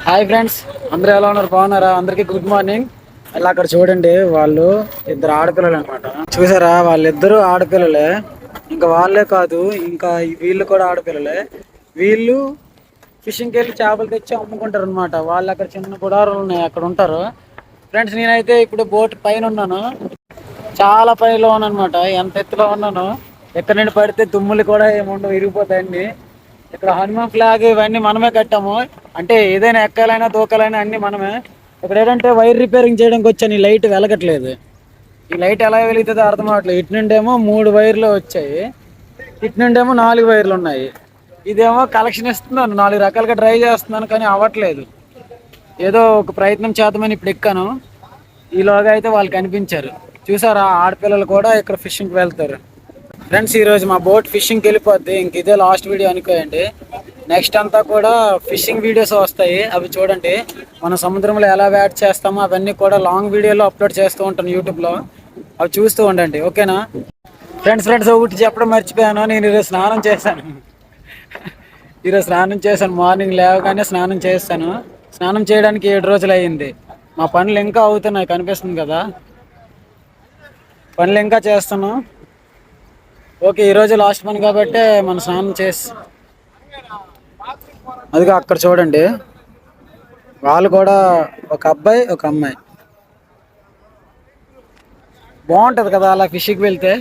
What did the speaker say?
Hi friends, అందరూ ఎలా ఉన్నారు? బాగున్నారా? అందరికీ గుడ్ మార్నింగ్. అలా అక్కడ చూడండి, వాళ్ళు ఇద్దరు ఆడపిల్లలు అనమాట. చూసారా, వాళ్ళిద్దరూ ఆడపిల్లలే. ఇంకా వాళ్ళే కాదు, ఇంకా వీళ్ళు కూడా ఆడపిల్లలే. వీళ్ళు ఫిషింగ్కి వెళ్ళి చేపలు తెచ్చి అమ్ముకుంటారు అనమాట. వాళ్ళు అక్కడ చిన్న గుడారాలు ఉన్నాయి, అక్కడ ఉంటారు. ఫ్రెండ్స్, నేనైతే ఇప్పుడు బోట్ పైన ఉన్నాను. చాలా పైలో ఉన్నాను అనమాట. ఎంత ఎత్తులో ఉన్నాను. ఎక్కడి నుండి పడితే తుమ్ములు కూడా ఏముండవు, విరిగిపోతాయండి. ఇక్కడ హనుమాన్ ఫ్లాగ్ ఇవన్నీ మనమే కట్టాము. అంటే ఏదైనా ఎక్కాలైనా దూకాలైనా అన్ని మనమే. ఇక్కడ ఏంటంటే వైర్ రిపేరింగ్ చేయడానికి వచ్చాను. ఈ లైట్ వెలగట్లేదు. ఈ లైట్ ఎలా వెలుగుతుందో అర్థం అవ్వట్లేదు. ఇటు నుండేమో 3 వైర్లు వచ్చాయి, ఇటు నుండేమో 4 వైర్లు ఉన్నాయి. ఇదేమో కలెక్షన్ ఇస్తున్నాను, 4 రకాలుగా ట్రై చేస్తున్నాను, కానీ అవ్వట్లేదు. ఏదో ఒక ప్రయత్నం చేద్దామని ఇప్పుడు ఎక్కాను. ఈలోగా అయితే వాళ్ళు కనిపించారు. చూసారా, ఆడపిల్లలు కూడా ఇక్కడ ఫిషింగ్కి వెళ్తారు. ఫ్రెండ్స్, ఈరోజు మా బోట్ ఫిషింగ్కి వెళ్ళిపోద్ది. ఇంక ఇదే లాస్ట్ వీడియో అనుకోండి. నెక్స్ట్ అంతా కూడా ఫిషింగ్ వీడియోస్ వస్తాయి, అవి చూడండి. మన సముద్రంలో ఎలా వేట చేస్తామో అవన్నీ కూడా లాంగ్ వీడియోలో అప్లోడ్ చేస్తూ ఉంటాను యూట్యూబ్లో. అవి చూస్తూ ఉండండి, ఓకేనా? ఫ్రెండ్స్ ఒకటి చెప్పడం మర్చిపోయాను. నేను ఈరోజు స్నానం చేశాను. మార్నింగ్ లేవగానే స్నానం చేస్తాను. స్నానం చేయడానికి 7 రోజులు అయ్యింది. మా పనులు ఇంకా అవుతున్నాయి, కనిపిస్తుంది కదా. పనులు ఇంకా చేస్తాను. ఓకే, ఈరోజు లాస్ట్ పని కాబట్టి మనం స్నానం చేసి, అదిగా అక్కడ చూడండి, వాళ్ళు కూడా ఒక అబ్బాయి ఒక అమ్మాయి. బాగుంటుంది కదా అలా ఫిషింగ్కి వెళ్తే.